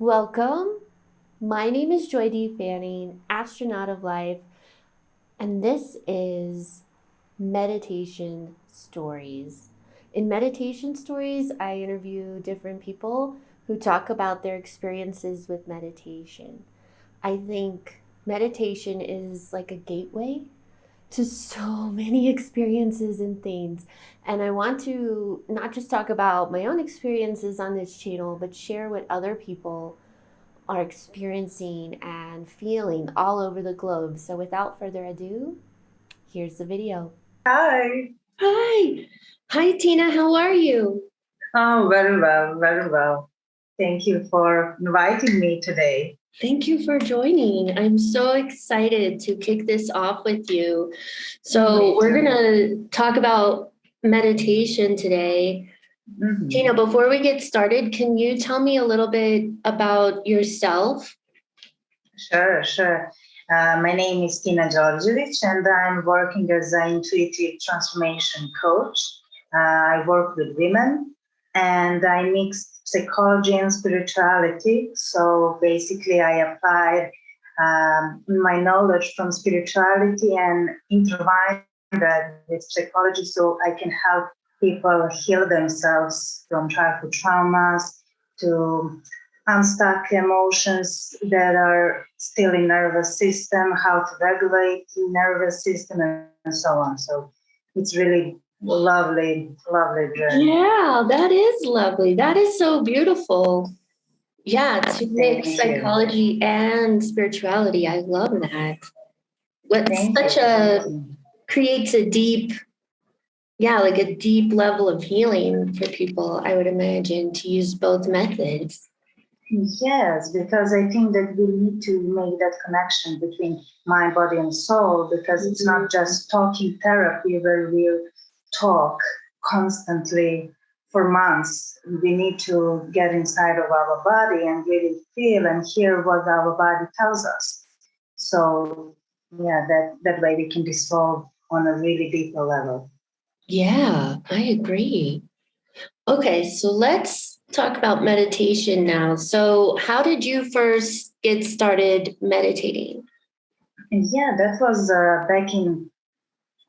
Welcome. My name is Joy D. Fanning, astronaut of life, and this is Meditation Stories. In Meditation Stories, I interview different people who talk about their experiences with meditation. I think meditation is like a gateway to so many experiences and things. And I want to not just talk about my own experiences on this channel, but share what other people are experiencing and feeling all over the globe. So without further ado, here's the video. Hi. Hi. Hi, Tina. How are you? Oh, very well, very well. Thank you for inviting me today. Thank you for joining. I'm so excited to kick this off with you. So, we're going to talk about meditation today. Mhm. Tina, before we get started, can you tell me a little bit about yourself? Sure. My name is Tina Djordevic, and I'm working as an intuitive transformation coach. I work with women, and I mix psychology and spirituality. So basically, I applied my knowledge from spirituality and intertwine that with psychology so I can help people heal themselves from childhood traumas to unstuck emotions that are still in nervous system, how to regulate the nervous system, and so on. So it's really lovely journey. Yeah, that is lovely. That is so beautiful. Yeah, to mix Thank you. psychology and spirituality. I love that. Thank Such you. a Thank you. creates a deep, yeah, like a deep level of healing for people, I would imagine, to use both methods. Yes, because I think that we need to make that connection between mind, body, and soul, because it's not just talking therapy where we talk constantly for months. We need to get inside of our body and really feel and hear what our body tells us. So, yeah, that way we can dissolve on a really deeper level. Yeah, I agree. Okay, so let's talk about meditation now. So, how did you first get started meditating? And yeah, that was back in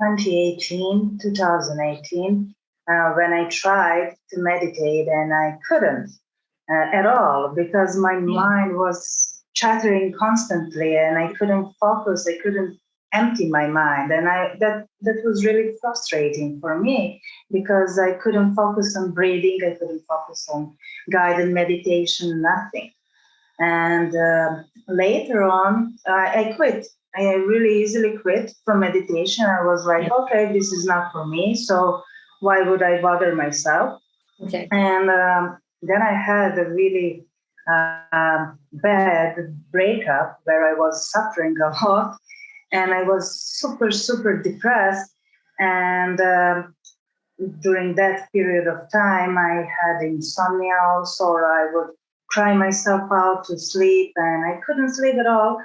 2018, when I tried to meditate and I couldn't at all because my mind was chattering constantly and I couldn't focus. I couldn't empty my mind, and that was really frustrating for me because I couldn't focus on breathing. I couldn't focus on guided meditation. Nothing. And later on, I quit. I really easily quit from meditation. I was like, okay, this is not for me. So why would I bother myself? Okay. And then I had a really bad breakup where I was suffering a lot and I was super depressed. And during that period of time, I had insomnia also, or I would cry myself out to sleep, and I couldn't sleep at all.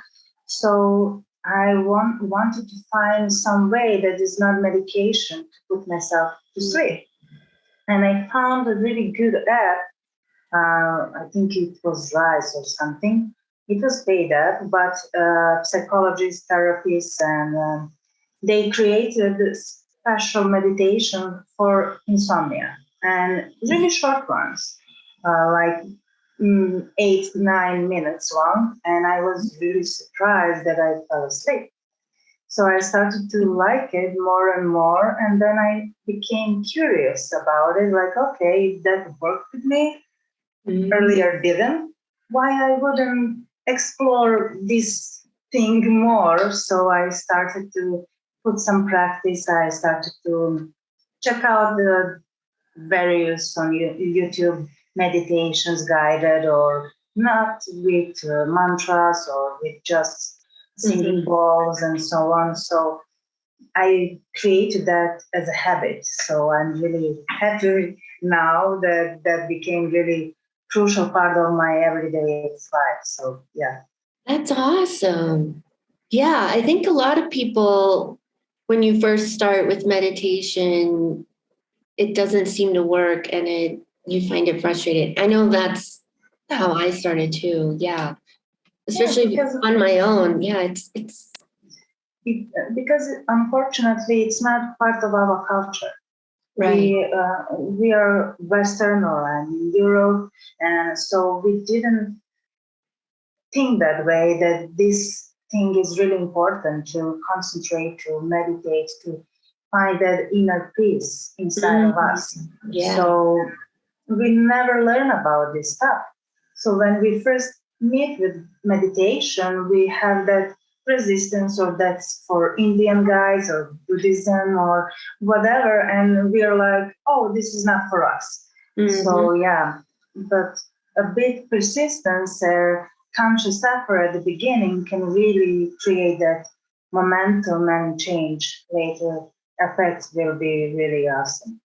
So I wanted to find some way that is not medication to put myself to sleep. And I found a really good app. I think it was Rise or something. It was paid app, but psychologists, therapists, and they created this special meditation for insomnia and really short ones, like 8, 9 minutes long. And I was really surprised that I fell asleep. So I started to like it more and more. And then I became curious about it like, okay, that worked with me. Earlier didn't. Why I wouldn't explore this thing more? So I started to put some practice. I started to check out the various on YouTube meditations, guided or not, with mantras or with just singing bowls and so on. So I created that as a habit. So I'm really happy now that that became really crucial part of my everyday life. So yeah. That's awesome. Yeah, I think a lot of people, when you first start with meditation, it doesn't seem to work and you find it frustrating. I know how I started too. Yeah. Yeah, Especially on my own. Yeah, it's because unfortunately it's not part of our culture. right. We are Western or in Europe, and so we didn't think that way. That this thing is really important to concentrate, to meditate, to find that inner peace inside of Mhm. us. Yeah. So we never learn about this stuff. So when we first meet with meditation, we have that resistance, or that's for Indian guys or Buddhism or whatever, and we are like, oh, this is not for us. Hmm. So yeah, but a bit persistence or conscious effort at the beginning can really create that momentum, and change later effects will be really awesome.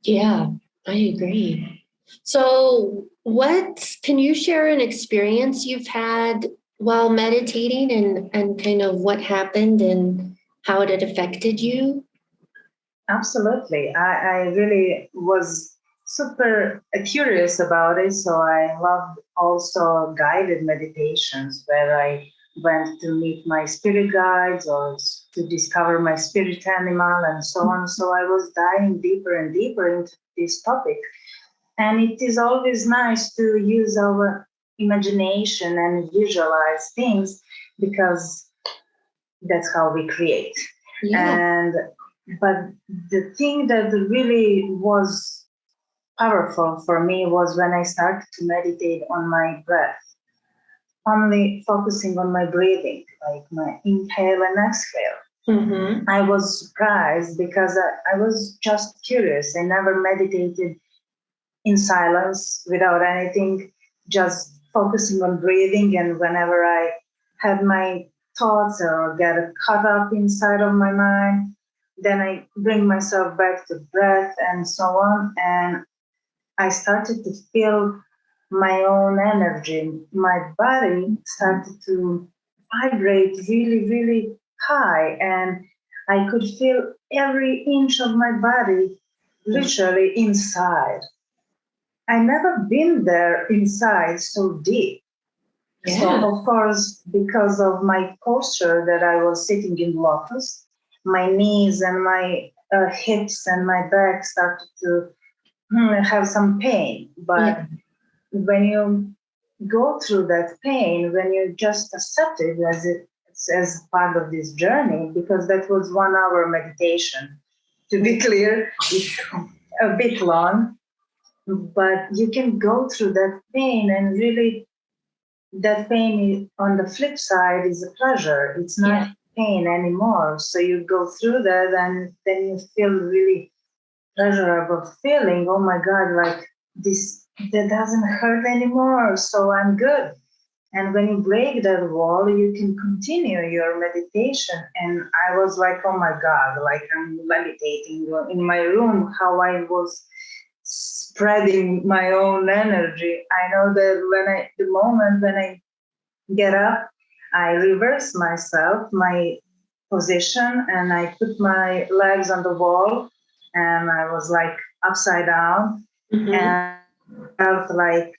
Yeah, I agree. So, what can you share an experience you've had while meditating and kind of what happened and how it had affected you? Absolutely. I really was super curious about it. So I loved also guided meditations where I went to meet my spirit guides or to discover my spirit animal and so on. So I was diving deeper and deeper into this topic. And it is always nice to use our imagination and visualize things, because that's how we create. Yeah. And but the thing that really was powerful for me was when I started to meditate on my breath, only focusing on my breathing, like my inhale and exhale. Mm-hmm. I was surprised because I was just curious. I never meditated in silence without anything, just focusing on breathing. And whenever I had my thoughts or get caught up inside of my mind, then I bring myself back to breath and so on. And I started to feel my own energy. My body started to vibrate really, really high. And I could feel every inch of my body literally inside. I never been there inside so deep. So Yeah. of course, because of my posture that I was sitting in lotus, my knees and my hips and my back started to have some pain. But Yeah. when you go through that pain, when you just accept it as part of this journey, because that was 1 hour meditation. To be clear, it's a bit long, but you can go through that pain, and really that pain on the flip side is a pleasure. It's Yeah. not pain anymore. So you go through that, and then you feel really pleasurable feeling. Oh my God, like this, that doesn't hurt anymore. So I'm good. And when you break that wall, you can continue your meditation. And I was like, oh my God, like I'm meditating in my room, how I was spreading my own energy. I know that the moment when I get up, I reverse myself, my position, and I put my legs on the wall, and I was like upside down, Mm-hmm. and felt like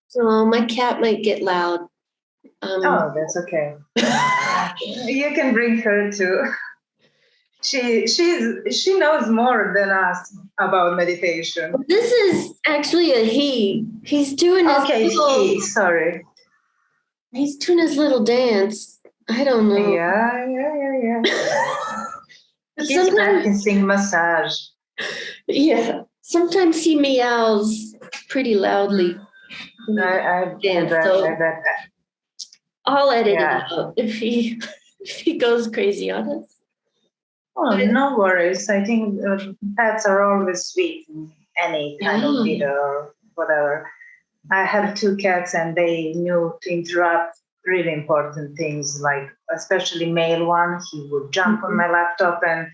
So my cat might get loud. Um, oh, that's okay. You can bring her too. She knows more than us about meditation. this is actually a he. Okay, he. Sorry. He's doing his little dance. I don't know. Yeah, yeah, yeah, yeah. He's Sometimes, practicing massage. yeah. Sometimes he meows pretty loudly when he I dance. bet, I So bet. I'll edit it Yeah. out if he if he goes crazy on us. Oh, But no worries. I think pets are always sweet in any kind of yeah. video or whatever. I have two cats and they knew to interrupt really important things, like especially male one. He would jump on Mhm. my laptop and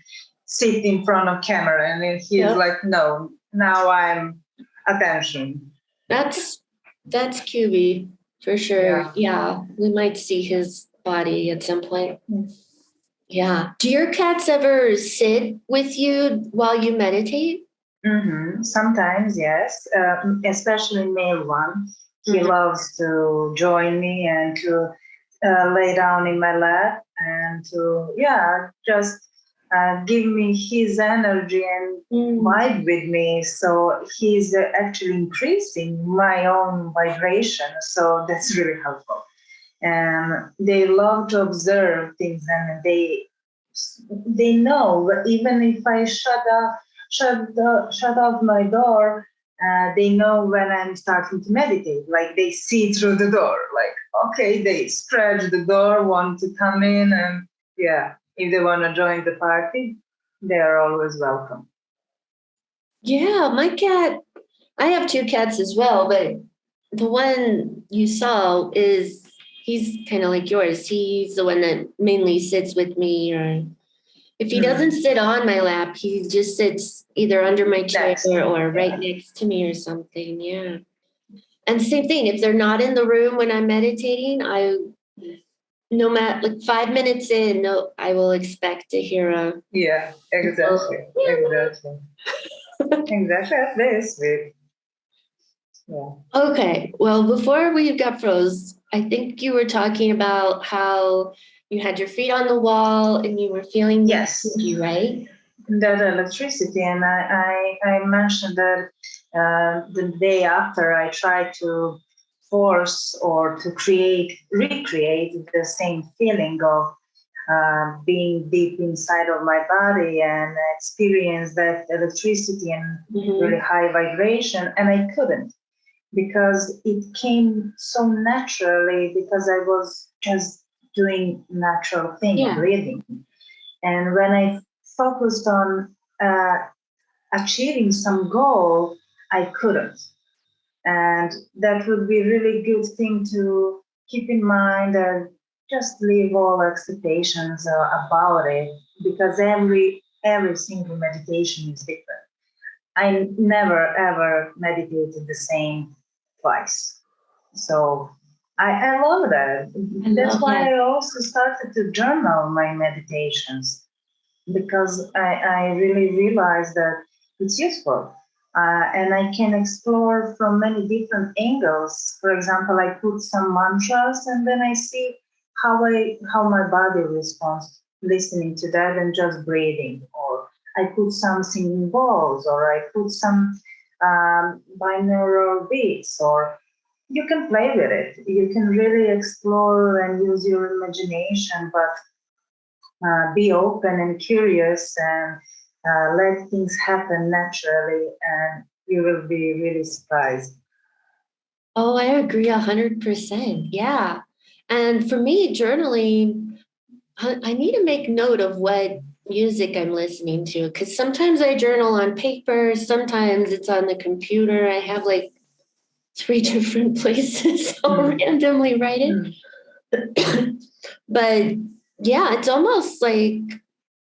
sit in front of camera and then he's Yep. like, no, now I'm attention. That's that's QB for sure. Yeah. Yeah. We might see his body at some point. Yeah. Do your cats ever sit with you while you meditate? Sometimes, yes, especially male one. He Mhm. loves to join me and to lay down in my lap and to, yeah, just give me his energy and Mm. vibe with me. So he's actually increasing my own vibration. So that's really helpful. And they love to observe things and they know that even if I shut off my door, they know when I'm starting to meditate. Like they see through the door. Like okay, they stretch the door, want to come in, and yeah, if they want to join the party, they are always welcome. Yeah, my cat, I have two cats as well, but the one you saw is he's kind of like yours. He's the one that mainly sits with me, or if he doesn't Mm. sit on my lap, he just sits either under my chair Next, or right yeah, next to me or something. Yeah. And same thing, if they're not in the room when I'm meditating, I no matter like 5 minutes in, no, I will expect to hear a yeah, exactly, little, exactly, exactly. That's very sweet. Yeah. okay, well, before we got froze, I think you were talking about how you had your feet on the wall and you were feeling the Yes. energy, right? That electricity, and I mentioned that the day after I tried to force or to recreate the same feeling of being deep inside of my body and experience that electricity and really Mm-hmm. high vibration, and I couldn't because it came so naturally because I was just doing natural thing, Yeah. breathing. And when I focused on uh, achieving some goal, I couldn't. And that would be really good thing to keep in mind and just leave all expectations about it because every single meditation is different. I never ever meditated the same twice. So I love that. I That's love why that. I also started to journal my meditations because I really realized that it's useful. And I can explore from many different angles. For example, I put some mantras and then I see how my body responds listening to that and just breathing. Or I put some singing bowls, or I put some binaural beats, or you can play with it. You can really explore and use your imagination, but be open and curious and let things happen naturally, and you will be really surprised. Oh, I agree 100%. Yeah. And for me, journaling, I need to make note of what music I'm listening to because sometimes I journal on paper, sometimes it's on the computer. I have like three different places I'll Mm, randomly write mm. it. But yeah, it's almost like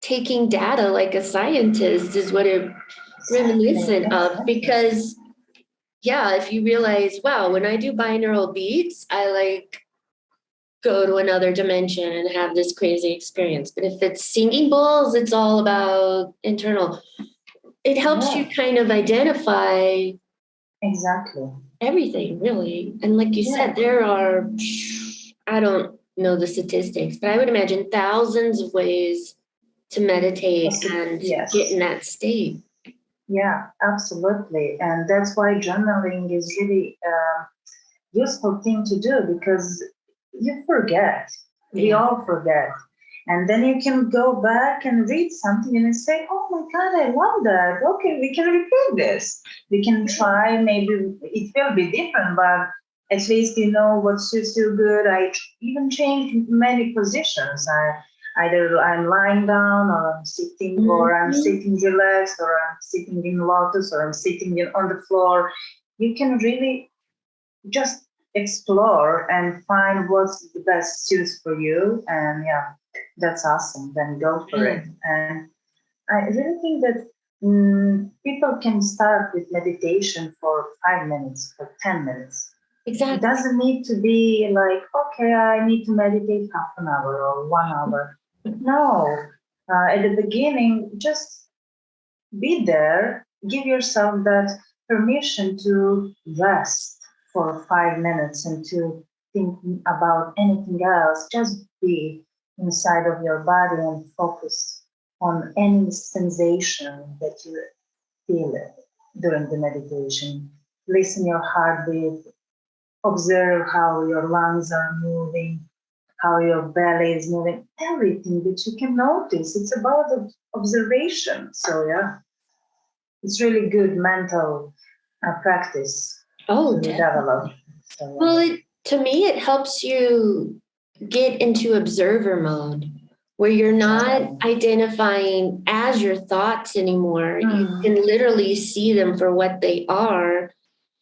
taking data like a scientist is what it Exactly, reminiscent of exactly. because yeah, if you realize, wow, when I do binaural beats, I like go to another dimension and have this crazy experience. But if it's singing bowls, it's all about internal. It helps you Yeah, kind of identify exactly. everything, really. And like you said, Yeah. there are, I don't know the statistics, but I would imagine thousands of ways to meditate and get in Yes. that state. Yeah, absolutely. And that's why journaling is really useful thing to do because you forget. We Yeah. all forget. And then you can go back and read something and say, oh my God, I love that. Okay, we can repeat this. We can try, maybe it will be different, but at least you know what suits you good. Even changed many positions. Either I'm lying down, or I'm sitting, or I'm Mhm. sitting relaxed, or I'm sitting in lotus, or I'm sitting on the floor. You can really just explore and find what's the best suits for you. And yeah, that's awesome. Then go for Yeah, it. And I really think that people can start with meditation for 5 minutes, for 10 minutes. It exactly. doesn't need to be like, okay, I need to meditate half an hour or 1 hour. No, at the beginning, just be there, give yourself that permission to rest for 5 minutes and to think about anything else. Just be inside of your body and focus on any sensation that you feel it during the meditation. Listen your heartbeat, observe how your lungs are moving, how your belly is moving, everything that you can notice. It's about observation. So yeah, it's really good mental practice Oh, to develop. definitely. So Well, to me, it helps you get into observer mode where you're not exactly. identifying as your thoughts anymore. You Mm, can literally see them for what they are.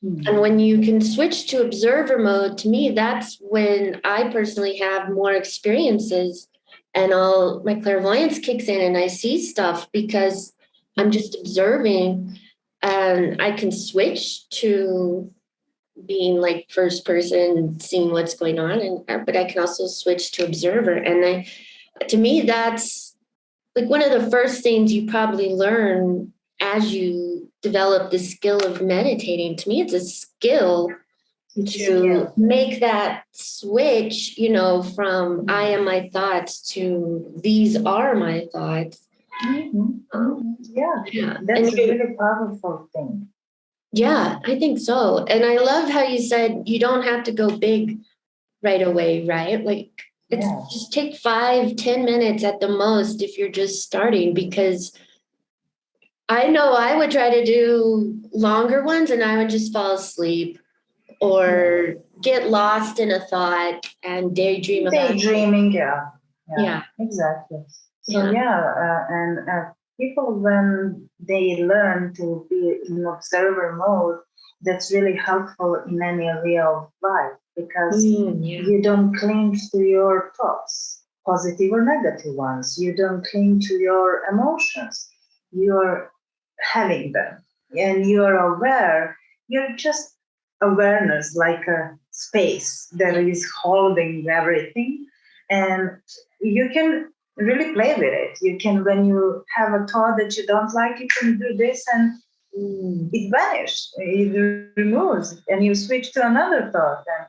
And mm, when you can switch to observer mode, to me, that's when I personally have more experiences and all my clairvoyance kicks in and I see stuff because I'm just observing and I can switch to being like first person seeing what's going on and but I can also switch to observer and I to me that's like one of the first things you probably learn as you develop the skill of meditating. To me it's a skill it's a to skill. make that switch, from I Mm, am my thoughts to these are my thoughts. yeah, Yeah. And that's a really powerful thing. yeah, I think so. And I love how you said you don't have to go big right away, right? Like it's Yes, just take 5, 10 minutes at the most if you're just starting, because I know I would try to do longer ones and I would just fall asleep yeah. or get lost in a thought and daydream about it. Daydreaming, yeah, yeah, Yeah. exactly. So Yeah. yeah, and people when they learn to be in observer mode, that's really helpful in any area of life because Yeah. you don't cling to your thoughts, positive or negative ones. You don't cling to your emotions. You're having them, and you're aware. You're just awareness, like a space that Yeah. is holding everything, and you can really play with it. You can, when you have a thought that you don't like, you can do this and Mm. it vanishes, it removes, and you switch to another thought. And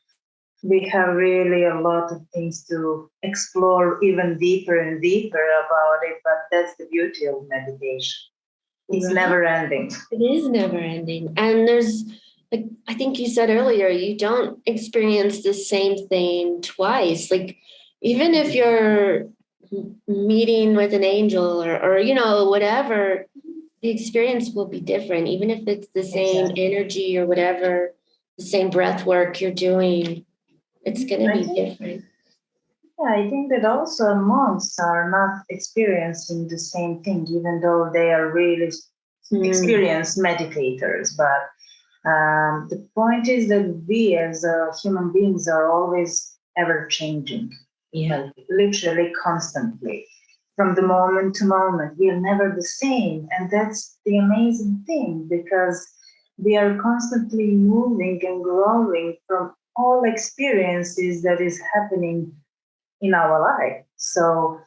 we have really a lot of things to explore even deeper and deeper about it, but that's the beauty of meditation. It's Right. never ending. It is never ending. And there's, like, I think you said earlier, you don't experience the same thing twice. Like, even if you're meeting with an angel or whatever, the experience will be different, even if it's the same Exactly. energy or whatever, the same breath work you're doing, it's going to I be think, different. yeah, I think that also monks are not experiencing the same thing, even though they are really Mm, experienced meditators. But the point is that we as human beings are always ever changing, yeah. like literally constantly. From the moment to moment, we are never the same. And that's the amazing thing because we are constantly moving and growing from all experiences that is happening in our life. So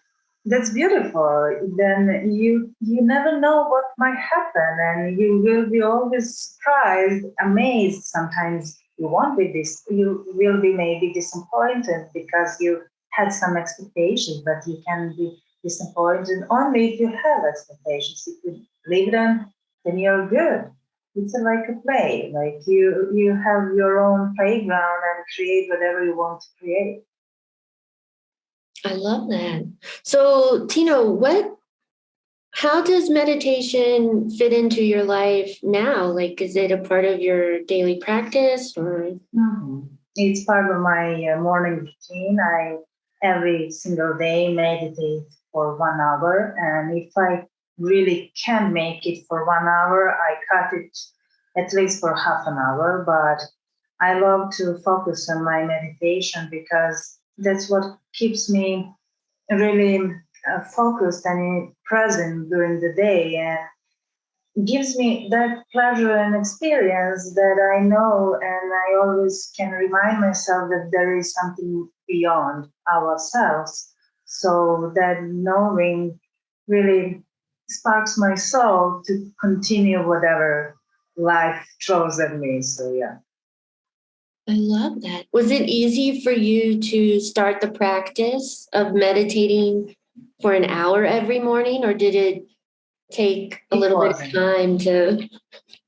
that's beautiful. Then you never know what might happen, and you will be always surprised, amazed. Sometimes you won't be this. You will be maybe disappointed because you had some expectations, but you can be disappointed only if you have expectations. If you leave them, then you're good. It's like a play. Like you have your own playground and create whatever you want to create. I love that. So, Tina, how does meditation fit into your life now? Like, is it a part of your daily practice or? Mhm. It's part of my morning routine. I every single day meditate for 1 hour. And if I really can make it for 1 hour, I cut it at least for half an hour. But I love to focus on my meditation because that's what keeps me really focused and present during the day, and gives me that pleasure and experience that I know, and I always can remind myself that there is something beyond ourselves. So that knowing really sparks my soul to continue whatever life throws at me. So yeah. I love that. Was it easy for you to start the practice of meditating for an hour every morning, or did it take a It little bit of wasn't. time to?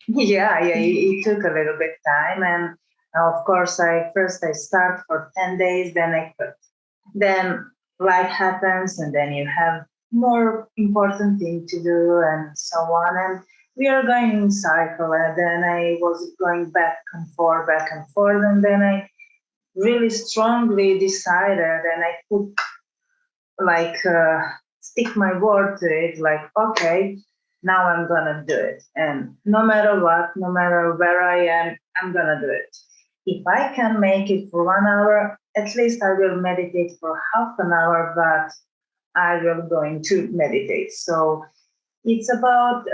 Yeah, it took a little bit time, and of course, I start for 10 days, then I quit. Then life happens, and then you have more important thing to do, and so on. And we are going in cycle, and then I was going back and forth, and then I really strongly decided, and I put like stick my word to it, like okay, now I'm gonna do it, and no matter what, no matter where I am, I'm gonna do it. If I can make it for 1 hour, at least I will meditate for half an hour, but I will going to meditate. So it's about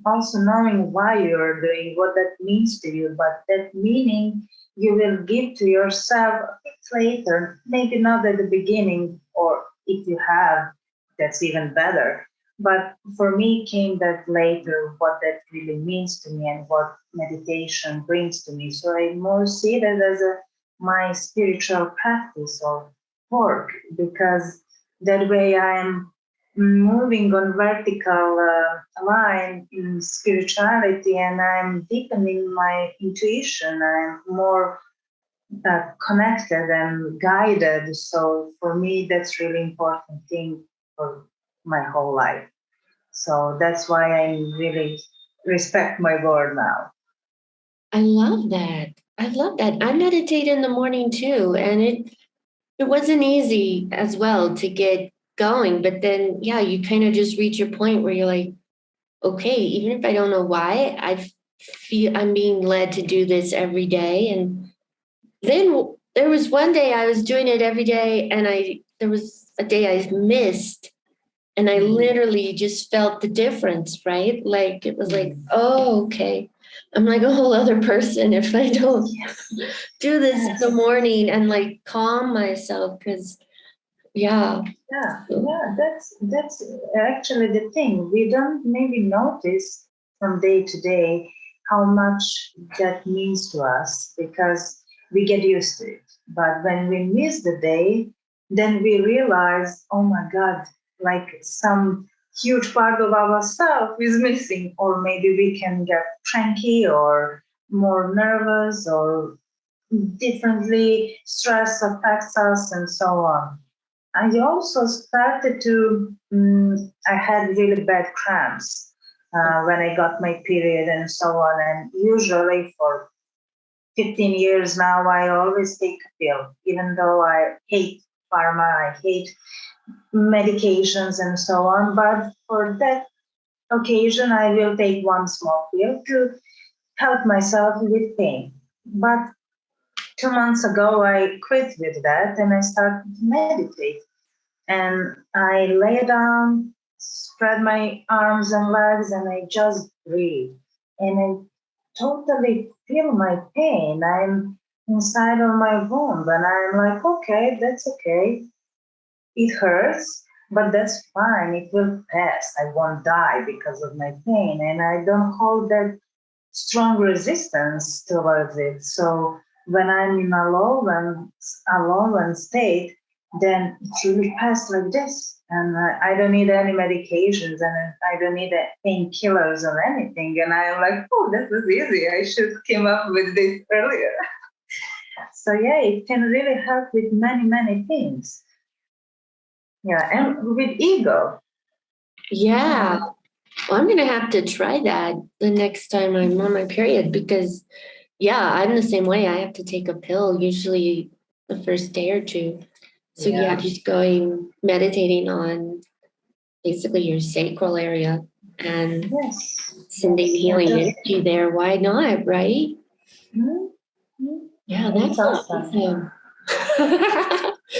also knowing why you're doing what that means to you, but that meaning you will give to yourself a bit later, maybe not at the beginning, or if you have, that's even better. But for me, came that later, what that really means to me and what meditation brings to me. So I more see that as a my spiritual practice or work, because that way I'm moving on vertical line in spirituality, and I'm deepening my intuition. I'm more connected and guided. So for me, that's really important thing for my whole life. So that's why I really respect my word now. I love that. I love that. I meditate in the morning too, and it wasn't easy as well to get going. But then, yeah, you kind of just reach a point where you're like, okay, even if I don't know why, I feel I'm being led to do this every day. And then there was one day I was doing it every day, and there was a day I missed, and I Mhm. literally just felt the difference, right? Like it was like, Mhm. oh, okay. I'm like a whole other person if I don't Yes, do this in the yes. morning and like calm myself. Because, yeah. Yeah, that's actually the thing. We don't maybe notice from day to day how much that means to us because we get used to it. But when we miss the day, then we realize, oh my God, like some huge part of ourselves is missing, or maybe we can get cranky or more nervous or differently stress affects us and so on. I also started to, I had really bad cramps when I got my period and so on. And usually for 15 years now, I always take a pill, even though I hate pharma, I hate medications and so on. But for that occasion, I will take one small pill to help myself with pain. But 2 months ago, I quit with that and I started to meditate. And I lay down, spread my arms and legs, and I just breathe. And I totally feel my pain. I'm inside of my womb, and I'm like, okay, that's okay. It hurts, but that's fine. It will pass. I won't die because of my pain, and I don't hold that strong resistance towards it. So when I'm in a low and state, then it really passes like this. And I don't need any medications and I don't need painkillers or anything. And I'm like, oh, that was easy. I should came up with this earlier. So yeah, it can really help with many, many things. Yeah, and with ego. Yeah. Yeah. Well, I'm going to have to try that the next time I'm on my period because, yeah, I'm the same way. I have to take a pill usually the first day or two. So Yeah. just meditating on basically your sacral area and Yes. sending Yes. And healing just energy there. Why not, right? mm, mm, Yeah, it's that's awesome. awesome.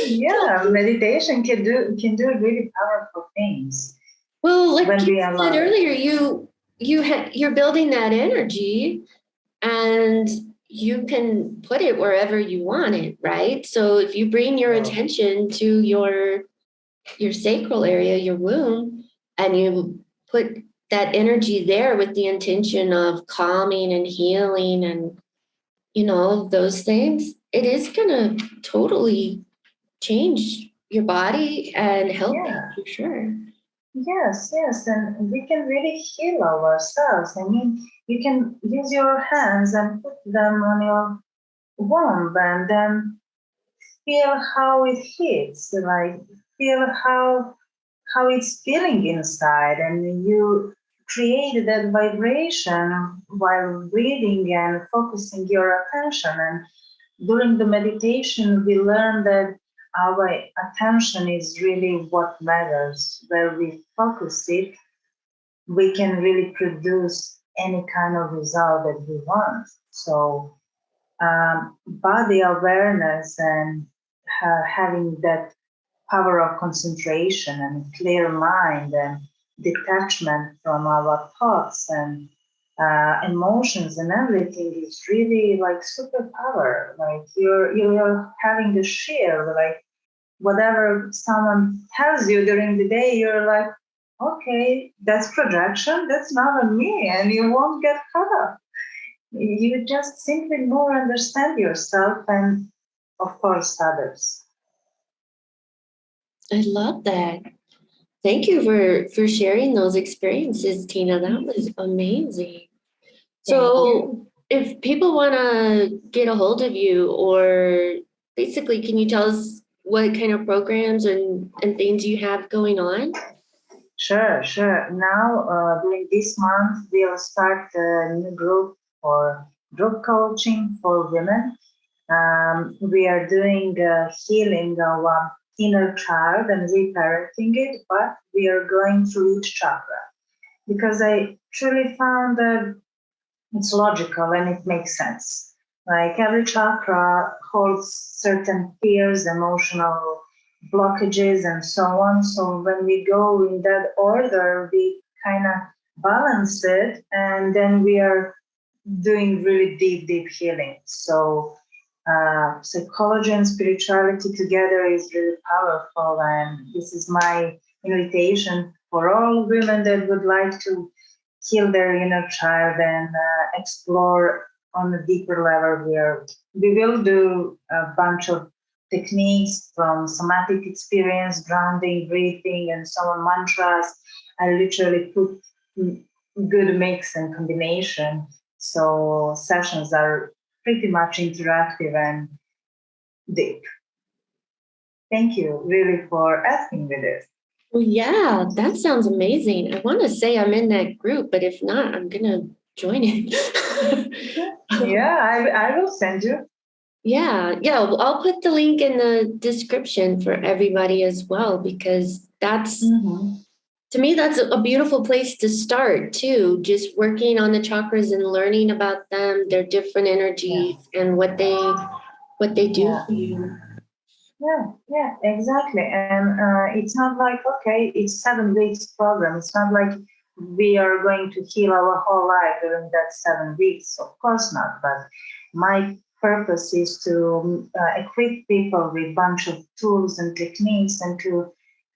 Yeah, meditation can do really powerful things Well, like when you we said allow it. earlier, you're building that energy, and you can put it wherever you want it, right? So if you bring your So, attention to your sacral area, your womb, and you put that energy there with the intention of calming and healing and those things, it is gonna totally change your body and help you yeah. for sure. Yes, yes, and we can really heal ourselves. I mean, you can use your hands and put them on your womb and then feel how it hits, like feel how it's feeling inside, and you create that vibration while breathing and focusing your attention. And during the meditation, we learn that our attention is really what matters. Where we focus it, we can really produce any kind of result that we want. So, body awareness and having that power of concentration and clear mind and detachment from our thoughts and emotions and everything is really like superpower. Like you're having a shield, like whatever someone tells you during the day, you're like, okay, that's projection, that's not on me, and you won't get caught up. You just simply more understand yourself and, of course, others. I love that. Thank you for sharing those experiences, Tina. That was amazing. Thank So, you. if people want to get a hold of you, or basically, can you tell us what kind of programs and things you have going on? Sure, sure. Now, during this month, we'll start a new group for group coaching for women. We are doing healing our inner child and reparenting it, but we are going through each chakra because I truly found that it's logical and it makes sense. Like every chakra holds certain fears, emotional blockages, and so on. So when we go in that order, we kind of balance it, and then we are doing really deep, deep healing. So psychology and spirituality together is really powerful, and this is my invitation for all women that would like to heal their inner child and explore on a deeper level. Where we will do a bunch of techniques from somatic experience, grounding, breathing, and so on, mantras. I literally put good mix and combination. So sessions are pretty much interactive and deep. Thank you really for asking me this. Well, yeah, that sounds amazing. I want to say I'm in that group, but if not, I'm gonna join it. Yeah, I will send you. Yeah, well, I'll put the link in the description for everybody as well, because that's Mm-hmm. to me, that's a beautiful place to start too. Just working on the chakras and learning about them, their different Yeah, energies, and what they do yeah. for you. Yeah, exactly. And it's not like, okay, it's 7 weeks program. It's not like we are going to heal our whole life during that 7 weeks. Of course not. But my purpose is to equip people with a bunch of tools and techniques and to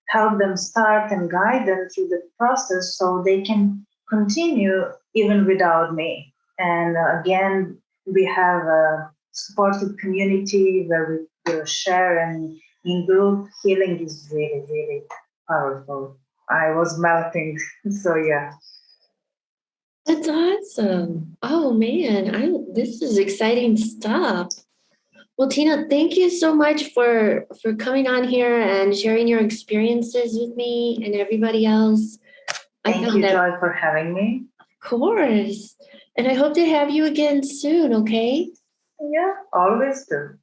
help them start and guide them through the process so they can continue even without me. And again, we have a supportive community where we will share, and in group healing is really, really powerful. I was melting. So yeah. That's awesome. Oh man, I this is exciting stuff. Well, Tina, thank you so much for coming on here and sharing your experiences with me and everybody else. I Thank found you, that, Joy, for having me. of course. And I hope to have you again soon, okay? Yeah, always do.